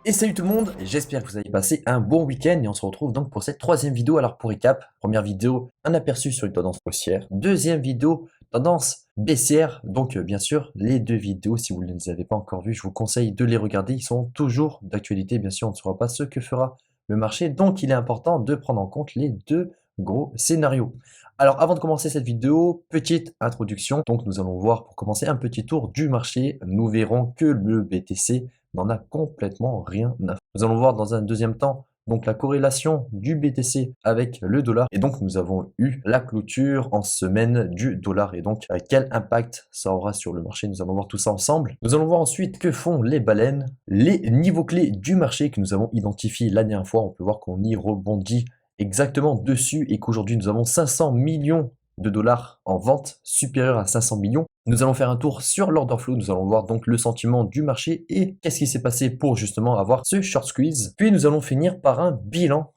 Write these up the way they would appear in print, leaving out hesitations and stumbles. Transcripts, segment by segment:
Et salut tout le monde, j'espère que vous avez passé un bon week-end et on se retrouve donc pour cette troisième vidéo. Alors pour récap, première vidéo, un aperçu sur une tendance haussière. Deuxième vidéo, tendance baissière. Donc bien sûr, les deux vidéos, si vous ne les avez pas encore vues, je vous conseille de les regarder. Ils sont toujours d'actualité. Bien sûr, on ne saura pas ce que fera le marché. Donc il est important de prendre en compte les deux gros scénarios. Alors avant de commencer cette vidéo, petite introduction. Donc nous allons voir pour commencer un petit tour du marché. Nous verrons que le BTC n'en a complètement rien à faire. Nous allons voir dans un deuxième temps donc la corrélation du BTC avec le dollar. Et donc nous avons eu la clôture en semaine du dollar. Et donc quel impact ça aura sur le marché. Nous allons voir tout ça ensemble. Nous allons voir ensuite que font les baleines, les niveaux clés du marché que nous avons identifiés la dernière fois. On peut voir qu'on y rebondit exactement dessus et qu'aujourd'hui nous avons 500 millions de dollars en vente, supérieur à 500 millions. Nous allons faire un tour sur l'order flow, nous allons voir donc le sentiment du marché et qu'est-ce qui s'est passé pour justement avoir ce short squeeze. Puis nous allons finir par un bilan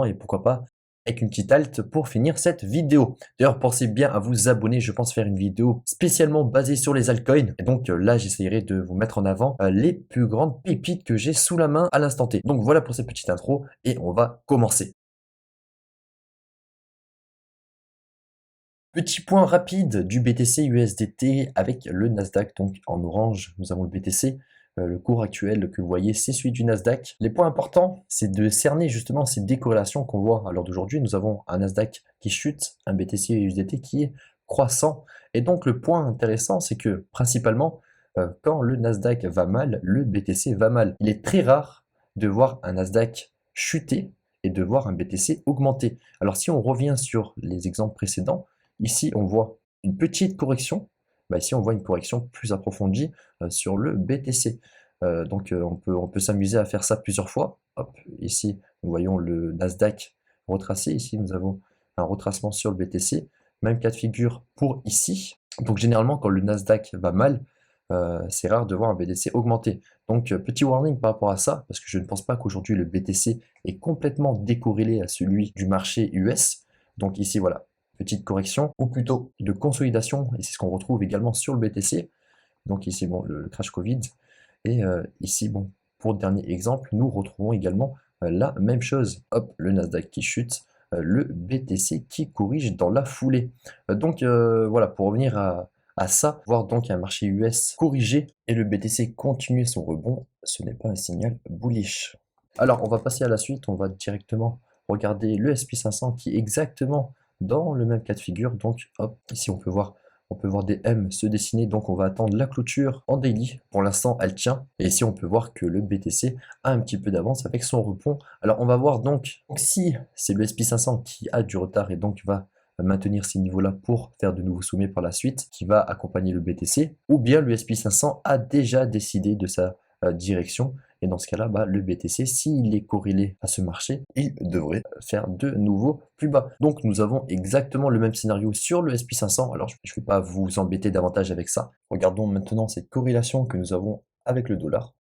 et pourquoi pas avec une petite halte pour finir cette vidéo. D'ailleurs, pensez bien à vous abonner, je pense faire une vidéo spécialement basée sur les altcoins. Et donc là, j'essaierai de vous mettre en avant les plus grandes pépites que j'ai sous la main à l'instant T. Donc voilà pour cette petite intro et on va commencer. Petit point rapide du BTC USDT avec le Nasdaq, donc en orange, nous avons le BTC. Le cours actuel que vous voyez, c'est celui du Nasdaq. Les points importants, c'est de cerner justement ces décorrélations qu'on voit à l'heure d'aujourd'hui. Nous avons un Nasdaq qui chute, un BTC USDT qui est croissant. Et donc le point intéressant, c'est que principalement, quand le Nasdaq va mal, le BTC va mal. Il est très rare de voir un Nasdaq chuter et de voir un BTC augmenter. Alors si on revient sur les exemples précédents, ici, on voit une petite correction. Ici, on voit une correction plus approfondie sur le BTC. On peut s'amuser à faire ça plusieurs fois. Hop, ici, nous voyons le Nasdaq retracé. Ici, nous avons un retracement sur le BTC. Même cas de figure pour ici. Donc, généralement, quand le Nasdaq va mal, c'est rare de voir un BTC augmenter. Donc, petit warning par rapport à ça, parce que je ne pense pas qu'aujourd'hui, le BTC est complètement décorrélé à celui du marché US. Donc ici, voilà, petite correction, ou plutôt de consolidation, et c'est ce qu'on retrouve également sur le BTC. Donc ici, bon, le crash Covid. Et ici, bon, pour le dernier exemple, nous retrouvons également la même chose. Hop, le Nasdaq qui chute, le BTC qui corrige dans la foulée. Voilà, pour revenir à ça, voir donc un marché US corriger et le BTC continuer son rebond, ce n'est pas un signal bullish. Alors, on va passer à la suite, on va directement regarder le SP500 qui est exactement dans le même cas de figure. Donc, hop, ici on peut voir des M se dessiner. Donc, on va attendre la clôture en daily. Pour l'instant, elle tient. Et ici, on peut voir que le BTC a un petit peu d'avance avec son rebond. Alors, on va voir donc si c'est le SP500 qui a du retard et donc va maintenir ces niveaux-là pour faire de nouveaux sommets par la suite, qui va accompagner le BTC, ou bien le SP500 a déjà décidé de sa direction. Et dans ce cas-là, le BTC, s'il est corrélé à ce marché, il devrait faire de nouveau plus bas. Donc nous avons exactement le même scénario sur le SP500. Alors je ne vais pas vous embêter davantage avec ça. Regardons maintenant cette corrélation que nous avons avec le dollar.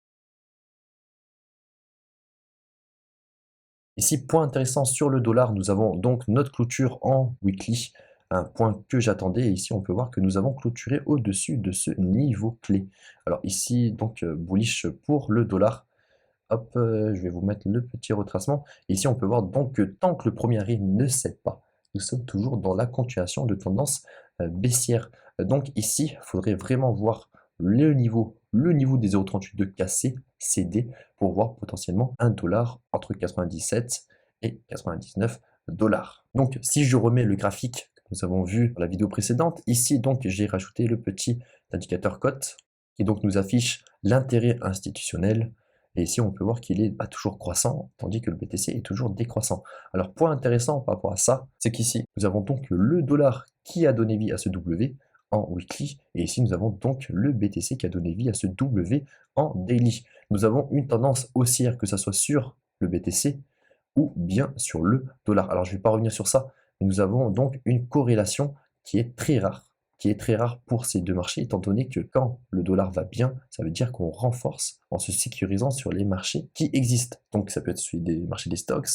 Ici, point intéressant sur le dollar, nous avons donc notre clôture en weekly, un point que j'attendais. Et ici, on peut voir que nous avons clôturé au-dessus de ce niveau clé. Alors ici, donc bullish pour le dollar. Hop, je vais vous mettre le petit retracement. Ici, on peut voir donc que tant que le premier rive ne cède pas, nous sommes toujours dans la continuation de tendance baissière. Donc ici, il faudrait vraiment voir le niveau des 0,38 de casser, céder, pour voir potentiellement un dollar entre 97 et 99 dollars. Donc si je remets le graphique que nous avons vu dans la vidéo précédente, ici donc j'ai rajouté le petit indicateur cote qui donc nous affiche l'intérêt institutionnel. Et ici, on peut voir qu'il est toujours croissant, tandis que le BTC est toujours décroissant. Alors, point intéressant par rapport à ça, c'est qu'ici, nous avons donc le dollar qui a donné vie à ce W en weekly, et ici, nous avons donc le BTC qui a donné vie à ce W en daily. Nous avons une tendance haussière, que ce soit sur le BTC ou bien sur le dollar. Alors, je ne vais pas revenir sur ça, mais nous avons donc une corrélation qui est très rare pour ces deux marchés, étant donné que quand le dollar va bien, ça veut dire qu'on renforce en se sécurisant sur les marchés qui existent. Donc ça peut être celui des marchés des stocks,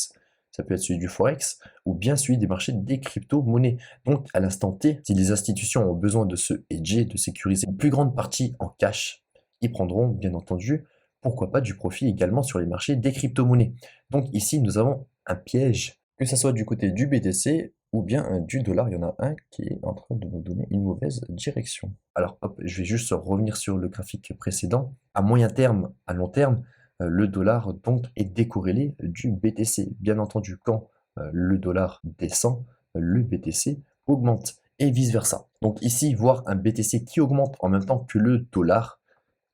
ça peut être celui du Forex, ou bien celui des marchés des crypto-monnaies. Donc à l'instant T, si les institutions ont besoin de se hedger, de sécuriser une plus grande partie en cash, ils prendront bien entendu pourquoi pas du profit également sur les marchés des crypto-monnaies. Donc ici, nous avons un piège, que ce soit du côté du BTC ou bien du dollar. Il y en a un qui est en train de nous donner une mauvaise direction. Alors hop, je vais juste revenir sur le graphique précédent. À moyen terme, à long terme, le dollar donc est décorrélé du BTC. Bien entendu, quand le dollar descend, le BTC augmente et vice-versa. Donc ici, voir un BTC qui augmente en même temps que le dollar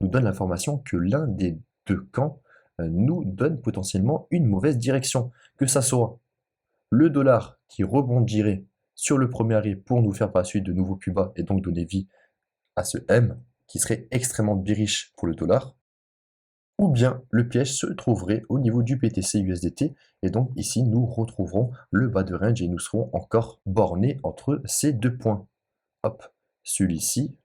nous donne l'information que l'un des deux camps nous donne potentiellement une mauvaise direction. Que ça soit le dollar qui rebondirait sur le premier arrêt pour nous faire par la suite de nouveaux plus bas et donc donner vie à ce M qui serait extrêmement bearish pour le dollar, ou bien le piège se trouverait au niveau du BTC USDT et donc ici nous retrouverons le bas de range et nous serons encore bornés entre ces deux points. Hop, celui-ci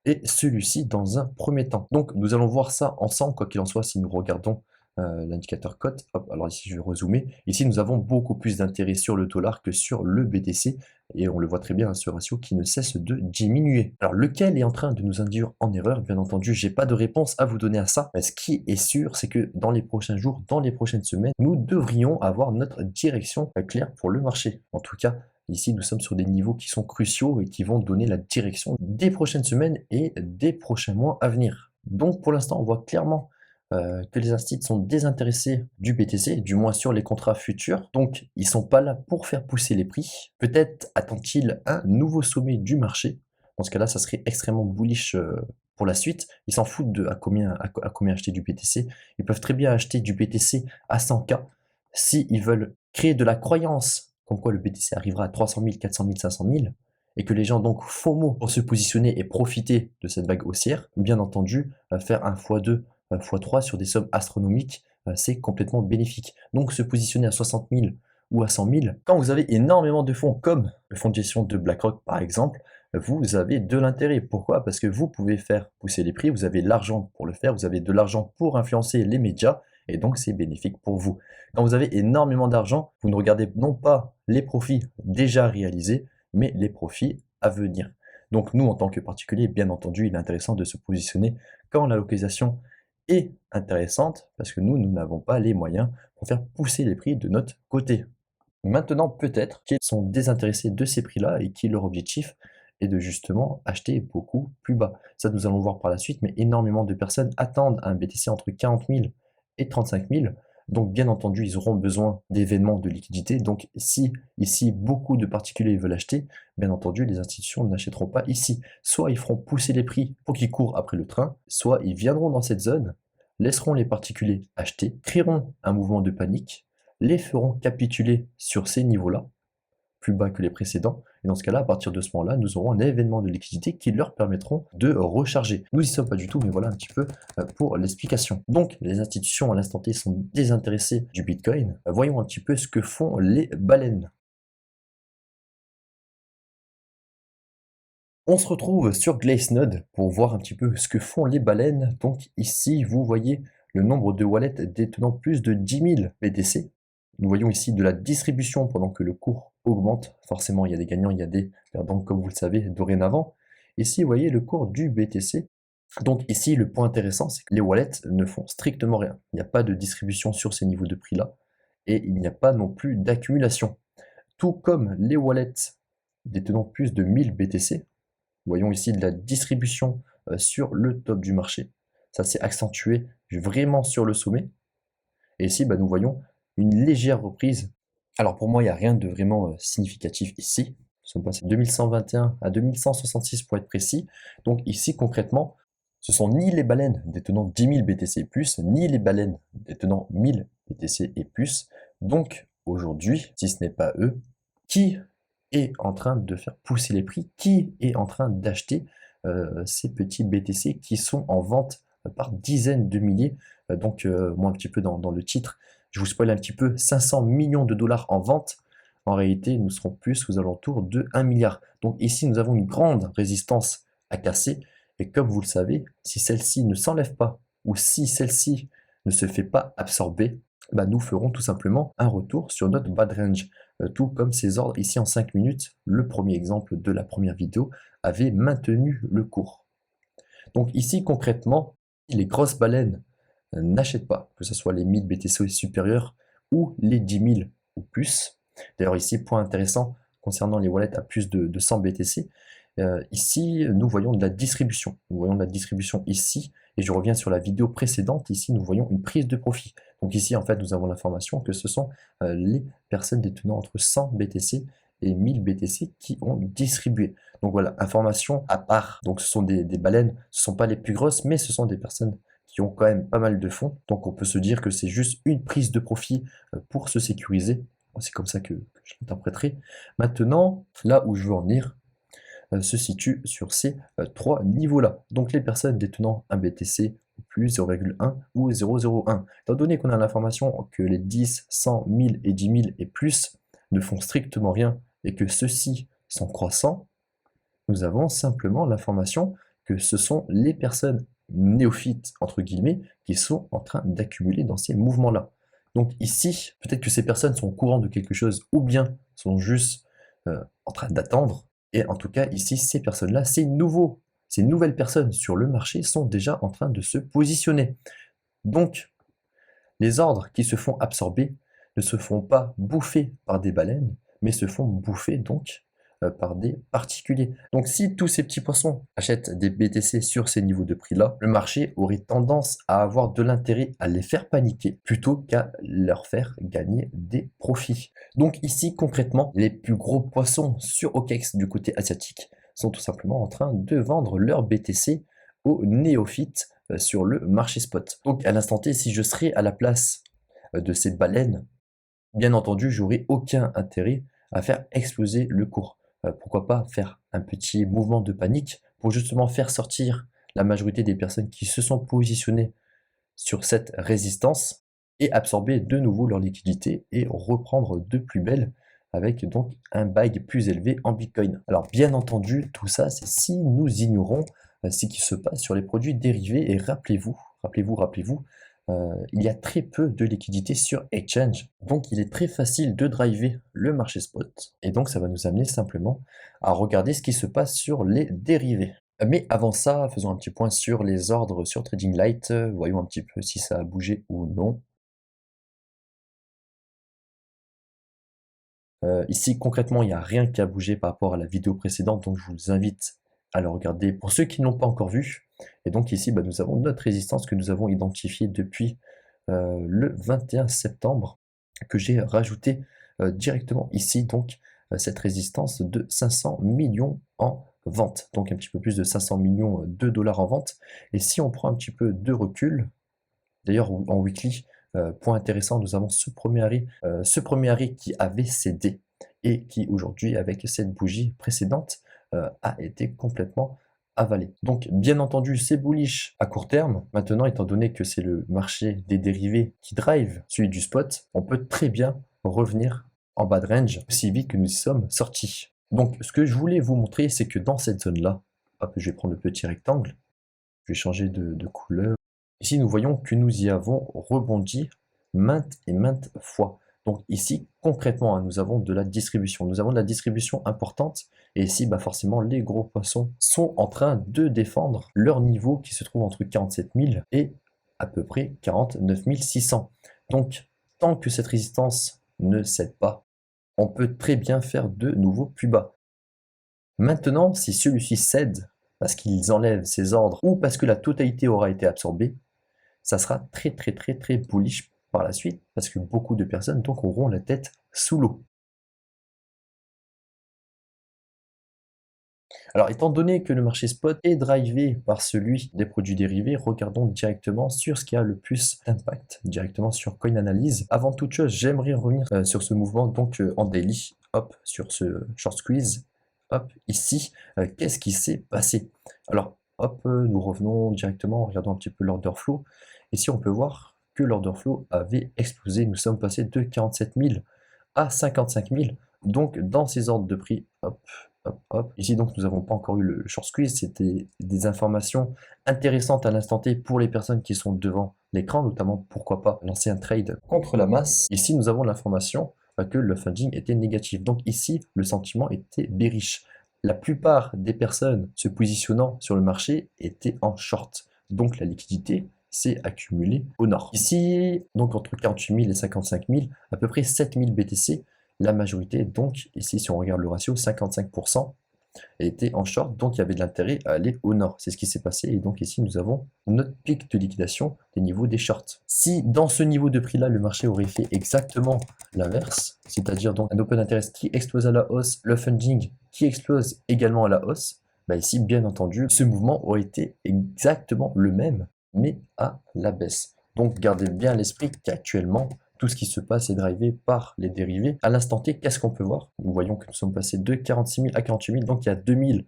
et celui-ci dans un premier temps. Donc nous allons voir ça ensemble, quoi qu'il en soit, si nous regardons l'indicateur cote. Hop, alors ici je vais rezoomer. Ici nous avons beaucoup plus d'intérêt sur le dollar que sur le BTC et on le voit très bien, hein, ce ratio qui ne cesse de diminuer. Alors lequel est en train de nous induire en erreur? Bien entendu, j'ai pas de réponse à vous donner à ça. Mais ce qui est sûr, c'est que dans les prochains jours, dans les prochaines semaines, nous devrions avoir notre direction claire pour le marché. En tout cas, ici, nous sommes sur des niveaux qui sont cruciaux et qui vont donner la direction des prochaines semaines et des prochains mois à venir. Donc pour l'instant, on voit clairement que les instituts sont désintéressés du BTC, du moins sur les contrats futurs. Donc ils ne sont pas là pour faire pousser les prix. Peut-être attend-il un nouveau sommet du marché. Dans ce cas-là, ça serait extrêmement bullish pour la suite. Ils s'en foutent de à combien acheter du BTC. Ils peuvent très bien acheter du BTC à 100K s'ils veulent créer de la croyance comme quoi le BTC arrivera à 300 000, 400 000, 500 000, et que les gens donc FOMO pour se positionner et profiter de cette vague haussière, bien entendu, faire un x2, un x3 sur des sommes astronomiques, c'est complètement bénéfique. Donc se positionner à 60 000 ou à 100 000, quand vous avez énormément de fonds comme le fonds de gestion de BlackRock par exemple, vous avez de l'intérêt. Pourquoi? Parce que vous pouvez faire pousser les prix, vous avez l'argent pour le faire, vous avez de l'argent pour influencer les médias, et donc c'est bénéfique pour vous. Quand vous avez énormément d'argent, vous ne regardez non pas les profits déjà réalisés, mais les profits à venir. Donc nous, en tant que particulier, bien entendu, il est intéressant de se positionner quand la localisation est intéressante, parce que nous n'avons pas les moyens pour faire pousser les prix de notre côté. Maintenant, peut-être qu'ils sont désintéressés de ces prix-là et que leur objectif est de justement acheter beaucoup plus bas. Ça, nous allons voir par la suite, mais énormément de personnes attendent un BTC entre 40 000 et 35 000. Donc, bien entendu, ils auront besoin d'événements de liquidité. Donc, si ici, beaucoup de particuliers veulent acheter, bien entendu, les institutions n'achèteront pas ici. Soit ils feront pousser les prix pour qu'ils courent après le train, soit ils viendront dans cette zone, laisseront les particuliers acheter, créeront un mouvement de panique, les feront capituler sur ces niveaux-là, plus bas que les précédents. Et dans ce cas-là, à partir de ce moment-là, nous aurons un événement de liquidité qui leur permettront de recharger. Nous n'y sommes pas du tout, mais voilà un petit peu pour l'explication. Donc, les institutions à l'instant T sont désintéressées du Bitcoin. Voyons un petit peu ce que font les baleines. On se retrouve sur Glacenode pour voir un petit peu ce que font les baleines. Donc ici, vous voyez le nombre de wallets détenant plus de 10 000 BTC. Nous voyons ici de la distribution pendant que le cours augmente. Forcément, il y a des gagnants, il y a des perdants, comme vous le savez, dorénavant. Ici, vous voyez le cours du BTC. Donc ici, le point intéressant, c'est que les wallets ne font strictement rien. Il n'y a pas de distribution sur ces niveaux de prix-là. Et il n'y a pas non plus d'accumulation. Tout comme les wallets détenant plus de 1000 BTC, voyons ici de la distribution sur le top du marché. Ça s'est accentué vraiment sur le sommet. Et ici, nous voyons une légère reprise. Alors pour moi, il n'y a rien de vraiment significatif ici. Nous sommes passés de 2121 à 2166 pour être précis. Donc ici, concrètement, ce sont ni les baleines détenant 10 000 BTC et plus, ni les baleines détenant 1000 BTC et plus. Donc aujourd'hui, si ce n'est pas eux, qui est en train de faire pousser les prix, qui est en train d'acheter ces petits BTC qui sont en vente par dizaines de milliers. Donc moi un petit peu dans le titre, je vous spoil un petit peu, 500 millions de dollars en vente. En réalité, nous serons plus aux alentours de 1 milliard. Donc ici, nous avons une grande résistance à casser. Et comme vous le savez, si celle-ci ne s'enlève pas, ou si celle-ci ne se fait pas absorber, nous ferons tout simplement un retour sur notre bad range. Tout comme ces ordres ici en 5 minutes, le premier exemple de la première vidéo avait maintenu le cours. Donc ici concrètement, les grosses baleines n'achètent pas, que ce soit les 1000 BTC supérieurs ou les 10 000 ou plus. D'ailleurs ici, point intéressant concernant les wallets à plus de 100 BTC, ici nous voyons de la distribution. Nous voyons de la distribution ici, et je reviens sur la vidéo précédente, ici nous voyons une prise de profit. Donc ici en fait nous avons l'information que ce sont les personnes détenant entre 100 BTC et 1000 BTC qui ont distribué. Donc voilà, information à part. Donc ce sont des baleines, ce ne sont pas les plus grosses, mais ce sont des personnes qui ont quand même pas mal de fonds. Donc on peut se dire que c'est juste une prise de profit pour se sécuriser. C'est comme ça que je l'interpréterai. Maintenant, là où je veux en venir, se situe sur ces trois niveaux-là. Donc les personnes détenant un BTC ou plus 0,1 ou 0,01. Étant donné qu'on a l'information que les 10, 100, 1000 et 10 000 et plus ne font strictement rien et que ceux-ci sont croissants, nous avons simplement l'information que ce sont les personnes néophytes, entre guillemets, qui sont en train d'accumuler dans ces mouvements-là. Donc ici, peut-être que ces personnes sont au courant de quelque chose ou bien sont juste en train d'attendre. Et en tout cas, ici, ces personnes-là, ces nouvelles personnes sur le marché sont déjà en train de se positionner. Donc, les ordres qui se font absorber ne se font pas bouffer par des baleines, mais se font bouffer donc par des particuliers. Donc si tous ces petits poissons achètent des BTC sur ces niveaux de prix-là, le marché aurait tendance à avoir de l'intérêt à les faire paniquer plutôt qu'à leur faire gagner des profits. Donc ici, concrètement, les plus gros poissons sur OKEx du côté asiatique sont tout simplement en train de vendre leurs BTC aux néophytes sur le marché spot. Donc à l'instant T, si je serais à la place de ces baleines, bien entendu, j'aurais aucun intérêt à faire exploser le cours. Pourquoi pas faire un petit mouvement de panique pour justement faire sortir la majorité des personnes qui se sont positionnées sur cette résistance et absorber de nouveau leur liquidité et reprendre de plus belle avec donc un buy plus élevé en Bitcoin. Alors bien entendu, tout ça, c'est si nous ignorons ce qui se passe sur les produits dérivés. Et rappelez-vous, il y a très peu de liquidité sur Exchange. Donc il est très facile de driver le marché spot. Et donc ça va nous amener simplement à regarder ce qui se passe sur les dérivés. Mais avant ça, faisons un petit point sur les ordres sur Trading Light. Voyons un petit peu si ça a bougé ou non. Ici, concrètement, il n'y a rien qui a bougé par rapport à la vidéo précédente, donc je vous invite à le regarder pour ceux qui ne l'ont pas encore vu. Et donc ici, nous avons notre résistance que nous avons identifiée depuis le 21 septembre, que j'ai rajouté directement ici, donc cette résistance de 500 millions en vente, donc un petit peu plus de 500 millions de dollars en vente. Et si on prend un petit peu de recul, d'ailleurs en weekly, point intéressant, nous avons ce premier arrêt qui avait cédé et qui aujourd'hui, avec cette bougie précédente, a été complètement avalé. Donc bien entendu, c'est bullish à court terme. Maintenant, étant donné que c'est le marché des dérivés qui drive celui du spot, on peut très bien revenir en bas de range aussi vite que nous y sommes sortis. Donc ce que je voulais vous montrer, c'est que dans cette zone-là, hop, je vais prendre le petit rectangle, je vais changer de couleur. Ici, nous voyons que nous y avons rebondi maintes et maintes fois. Donc ici, concrètement, nous avons de la distribution. Nous avons de la distribution importante. Et ici, forcément, les gros poissons sont en train de défendre leur niveau qui se trouve entre 47 000 et à peu près 49 600. Donc, tant que cette résistance ne cède pas, on peut très bien faire de nouveaux plus bas. Maintenant, si celui-ci cède parce qu'ils enlèvent ses ordres ou parce que la totalité aura été absorbée, ça sera très bullish par la suite parce que beaucoup de personnes donc auront la tête sous l'eau. Alors étant donné que le marché spot est drivé par celui des produits dérivés, regardons directement sur ce qui a le plus d'impact, directement sur CoinAnalyze. Avant toute chose, j'aimerais revenir sur ce mouvement donc en daily, hop, sur ce short squeeze, hop, ici, qu'est-ce qui s'est passé? Alors hop, nous revenons directement, regardons un petit peu l'order flow. Ici on peut voir que l'order flow avait explosé, nous sommes passés de 47 000 à 55 000, donc dans ces ordres de prix, hop, hop, hop. Ici donc nous n'avons pas encore eu le short squeeze, c'était des informations intéressantes à l'instant T pour les personnes qui sont devant l'écran, notamment pourquoi pas lancer un trade contre la masse. Ici nous avons l'information que le funding était négatif, donc ici le sentiment était bearish. La plupart des personnes se positionnant sur le marché étaient en short, donc la liquidité s'est accumulé au nord. Ici, donc entre 48 000 et 55 000, à peu près 7 000 BTC, la majorité, donc ici si on regarde le ratio, 55% était en short, donc il y avait de l'intérêt à aller au nord. C'est ce qui s'est passé, et donc ici nous avons notre pic de liquidation des niveaux des shorts. Si dans ce niveau de prix là, le marché aurait fait exactement l'inverse, c'est-à-dire donc un open interest qui explose à la hausse, le funding qui explose également à la hausse, bah ici bien entendu ce mouvement aurait été exactement le même, mais à la baisse. Donc gardez bien à l'esprit qu'actuellement tout ce qui se passe est drivé par les dérivés. À l'instant T, qu'est-ce qu'on peut voir? Nous voyons que nous sommes passés de 46 000 à 48 000, donc il y a 2000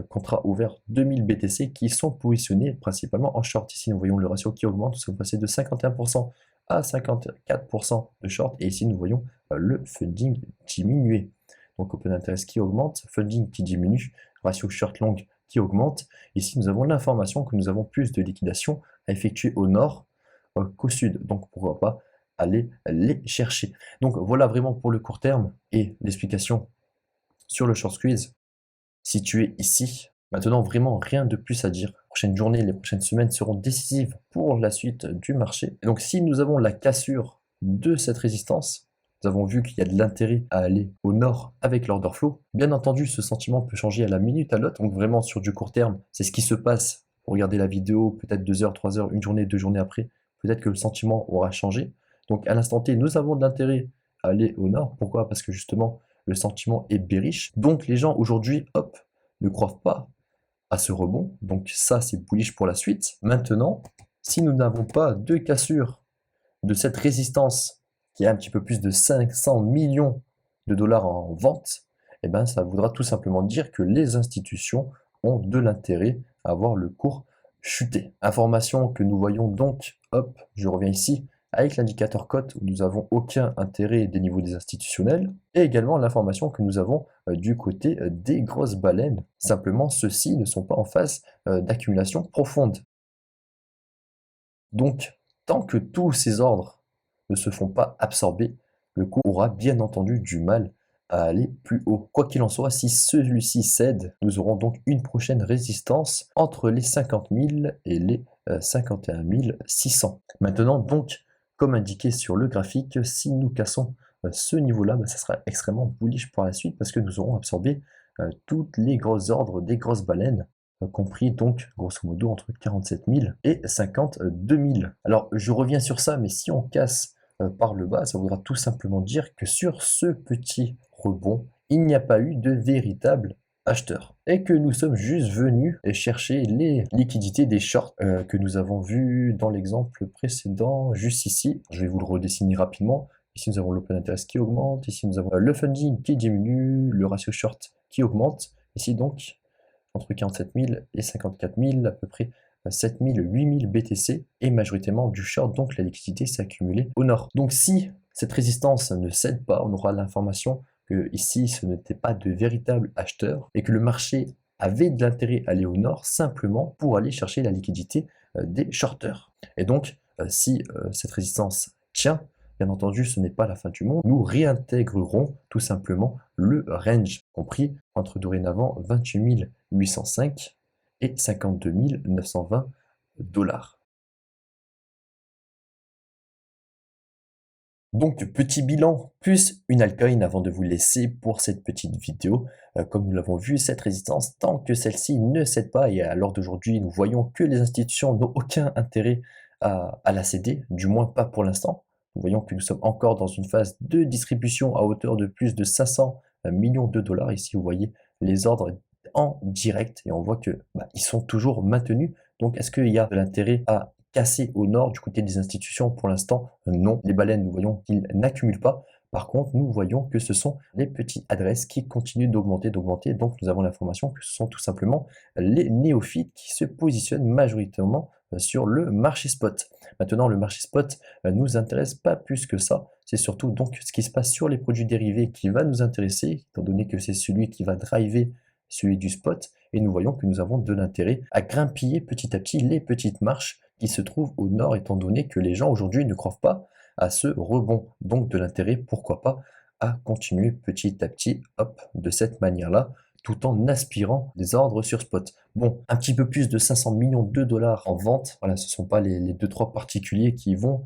contrats ouverts, 2000 BTC qui sont positionnés principalement en short. Ici, nous voyons le ratio qui augmente, nous sommes passés de 51% à 54% de short, et ici, nous voyons le funding diminuer. Donc, open interest qui augmente, funding qui diminue, ratio short-long qui augmente. Ici, nous avons l'information que nous avons plus de liquidation à effectuer au nord qu'au sud. Donc, pourquoi pas aller les chercher. Donc voilà vraiment pour le court terme et l'explication sur le short squeeze situé ici. Maintenant, vraiment rien de plus à dire. Les prochaines journées, les prochaines semaines seront décisives pour la suite du marché. Et donc si nous avons la cassure de cette résistance, nous avons vu qu'il y a de l'intérêt à aller au nord avec l'order flow. Bien entendu, ce sentiment peut changer à la minute à l'autre. Donc vraiment sur du court terme, c'est ce qui se passe. Regardez la vidéo, peut-être 2 heures, 3 heures, une journée, 2 journées après, peut-être que le sentiment aura changé. Donc à l'instant T, nous avons de l'intérêt à aller au nord. Pourquoi? Parce que justement, le sentiment est bearish. Donc les gens aujourd'hui, hop, ne croient pas à ce rebond. Donc ça, c'est bullish pour la suite. Maintenant, si nous n'avons pas de cassure de cette résistance qui a un petit peu plus de 500 millions de dollars en vente, eh ben, ça voudra tout simplement dire que les institutions ont de l'intérêt à voir le cours chuter. Information que nous voyons donc, hop, je reviens ici, avec l'indicateur cote où nous n'avons aucun intérêt des niveaux des institutionnels, et également l'information que nous avons du côté des grosses baleines. Simplement, ceux-ci ne sont pas en phase d'accumulation profonde. Donc, tant que tous ces ordres ne se font pas absorber, le cours aura bien entendu du mal à aller plus haut. Quoi qu'il en soit, si celui-ci cède, nous aurons donc une prochaine résistance entre les 50 000 et les 51 600. Maintenant, donc, comme indiqué sur le graphique, si nous cassons ce niveau-là, ça sera extrêmement bullish pour la suite parce que nous aurons absorbé toutes les gros ordres des grosses baleines, compris donc grosso modo entre 47 000 et 52 000. Alors je reviens sur ça, mais si on casse par le bas, ça voudra tout simplement dire que sur ce petit rebond, il n'y a pas eu de véritable acheteur et que nous sommes juste venus chercher les liquidités des shorts que nous avons vu dans l'exemple précédent juste ici. Je vais vous le redessiner rapidement. Ici nous avons l'open interest qui augmente, ici nous avons le funding qui diminue, le ratio short qui augmente, ici donc entre 47 000 et 54 000, à peu près 7 000, 8 000 BTC, et majoritairement du short, donc la liquidité s'est accumulée au nord. Donc si cette résistance ne cède pas, on aura l'information que ici ce n'était pas de véritable acheteur, et que le marché avait de l'intérêt à aller au nord simplement pour aller chercher la liquidité des shorters. Et donc si cette résistance tient, bien entendu, ce n'est pas la fin du monde. Nous réintégrerons tout simplement le range, compris entre dorénavant 28 805 et 52 920 dollars. Donc, petit bilan plus une altcoin avant de vous laisser pour cette petite vidéo. Comme nous l'avons vu, cette résistance, tant que celle-ci ne cède pas, et à l'heure d'aujourd'hui, nous voyons que les institutions n'ont aucun intérêt à la céder, du moins pas pour l'instant. Nous voyons que nous sommes encore dans une phase de distribution à hauteur de plus de 500 millions de dollars. Ici, vous voyez les ordres en direct et on voit que ils sont toujours maintenus. Donc, est-ce qu'il y a de l'intérêt à casser au nord du côté des institutions? Pour l'instant, non. Les baleines, nous voyons qu'ils n'accumulent pas. Par contre, nous voyons que ce sont les petites adresses qui continuent d'augmenter. Donc, nous avons l'information que ce sont tout simplement les néophytes qui se positionnent majoritairement sur le marché spot. Maintenant, le marché spot nous intéresse pas plus que ça. C'est surtout donc ce qui se passe sur les produits dérivés qui va nous intéresser, étant donné que c'est celui qui va driver celui du spot. Et nous voyons que nous avons de l'intérêt à grimpiller petit à petit les petites marches qui se trouvent au nord, étant donné que les gens aujourd'hui ne croient pas à ce rebond. Donc de l'intérêt, pourquoi pas, à continuer petit à petit, hop, de cette manière-là, tout en aspirant des ordres sur spot. Bon, un petit peu plus de 500 millions de dollars en vente. Voilà, ce ne sont pas les 2-3 particuliers qui vont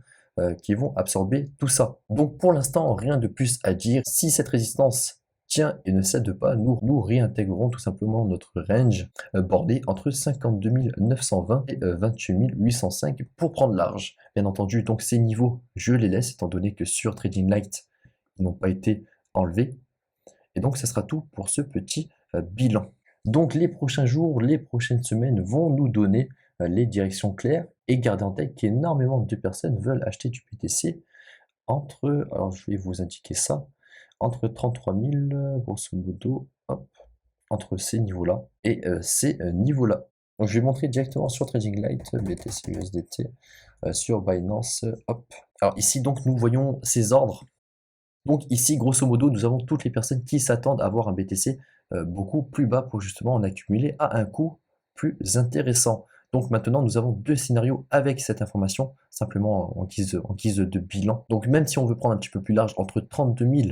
absorber tout ça. Donc pour l'instant, rien de plus à dire. Si cette résistance tient et ne cède pas, nous réintégrerons tout simplement notre range bordé entre 52 920 et 28 805 pour prendre large. Bien entendu, donc ces niveaux, je les laisse étant donné que sur Trading Light, ils n'ont pas été enlevés. Et donc, ça sera tout pour ce petit bilan. Donc, les prochains jours, les prochaines semaines vont nous donner les directions claires et gardez en tête qu'énormément de personnes veulent acheter du BTC entre, alors je vais vous indiquer ça, entre 33 000, grosso modo, hop, entre ces niveaux-là et ces niveaux-là. Donc, je vais montrer directement sur Trading Light, BTC USDT, sur Binance, hop. Alors ici, donc, nous voyons ces ordres. Donc ici, grosso modo, nous avons toutes les personnes qui s'attendent à avoir un BTC beaucoup plus bas pour justement en accumuler à un coût plus intéressant. Donc maintenant, nous avons deux scénarios avec cette information, simplement en guise de bilan. Donc même si on veut prendre un petit peu plus large, entre 32 000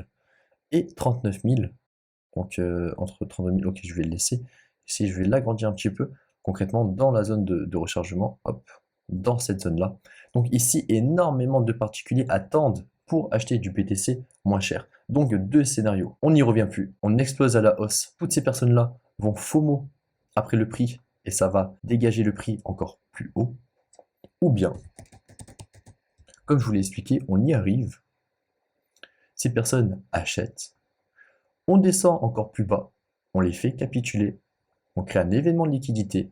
et 39 000, donc entre 32 000, ok, je vais le laisser. Ici, je vais l'agrandir un petit peu, concrètement dans la zone de rechargement, hop, dans cette zone-là. Donc ici, énormément de particuliers attendent pour acheter du BTC moins cher. Donc deux scénarios. On n'y revient plus, on explose à la hausse. Toutes ces personnes-là vont FOMO après le prix et ça va dégager le prix encore plus haut. Ou bien, comme je vous l'ai expliqué, on y arrive. Ces personnes achètent. On descend encore plus bas. On les fait capituler. On crée un événement de liquidité.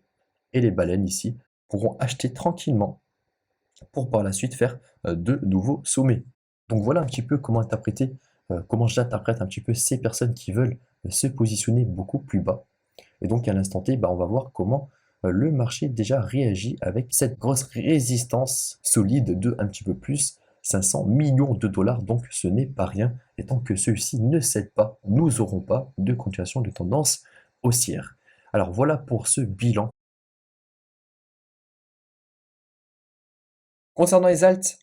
Et les baleines ici pourront acheter tranquillement pour par la suite faire de nouveaux sommets. Donc voilà un petit peu comment interpréter, comment j'interprète un petit peu ces personnes qui veulent se positionner beaucoup plus bas. Et donc à l'instant T, on va voir comment le marché déjà réagit avec cette grosse résistance solide de un petit peu plus 500 millions de dollars. Donc ce n'est pas rien. Et tant que ceux-ci ne cèdent pas, nous n'aurons pas de continuation de tendance haussière. Alors voilà pour ce bilan. Concernant les alts,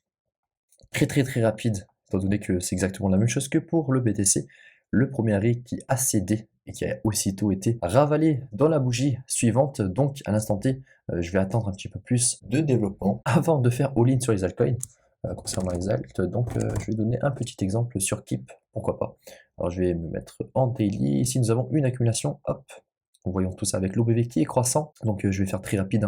très rapide, étant donné que c'est exactement la même chose que pour le BTC. Le premier arrêt qui a cédé et qui a aussitôt été ravalé dans la bougie suivante. Donc à l'instant T, je vais attendre un petit peu plus de développement avant de faire all-in sur les altcoins. Concernant les alts, donc je vais donner un petit exemple sur Keep, pourquoi pas. Alors je vais me mettre en daily. Ici nous avons une accumulation, hop. Voyons tout ça avec l'OBV qui est croissant. Donc je vais faire très rapide.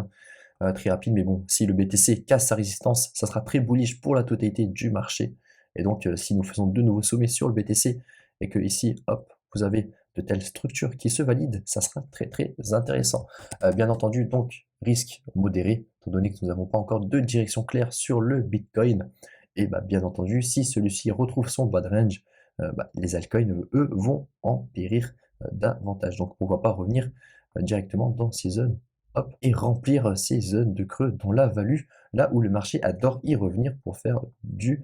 Très rapide, mais bon, si le BTC casse sa résistance, ça sera très bullish pour la totalité du marché. Et donc, si nous faisons de nouveaux sommets sur le BTC, et que ici, hop, vous avez de telles structures qui se valident, ça sera très intéressant. Bien entendu, donc, risque modéré, étant donné que nous n'avons pas encore de direction claire sur le Bitcoin. Et bien entendu, si celui-ci retrouve son bas de range, les altcoins, eux, vont en périr davantage. Donc, on ne va pas revenir directement dans ces zones. Hop, et remplir ces zones de creux dans la value, là où le marché adore y revenir pour faire du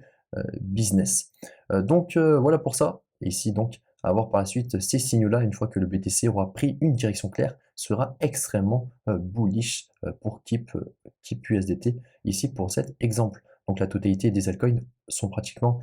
business. Donc voilà pour ça. Et ici donc, à voir par la suite ces signaux-là, une fois que le BTC aura pris une direction claire, sera extrêmement bullish pour Keep USDT, ici pour cet exemple. Donc la totalité des altcoins sont pratiquement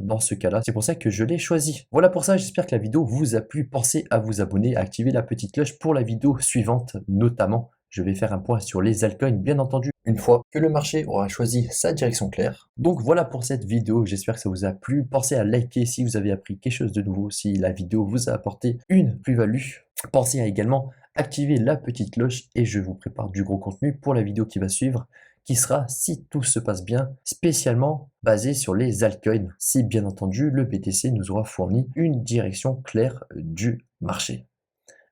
dans ce cas-là. C'est pour ça que je l'ai choisi. Voilà pour ça, j'espère que la vidéo vous a plu. Pensez à vous abonner, à activer la petite cloche pour la vidéo suivante, notamment. Je vais faire un point sur les altcoins, bien entendu, une fois que le marché aura choisi sa direction claire. Donc voilà pour cette vidéo, j'espère que ça vous a plu. Pensez à liker si vous avez appris quelque chose de nouveau, si la vidéo vous a apporté une plus-value. Pensez à également activer la petite cloche et je vous prépare du gros contenu pour la vidéo qui va suivre, qui sera, si tout se passe bien, spécialement basé sur les altcoins, si bien entendu le BTC nous aura fourni une direction claire du marché.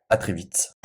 À très vite.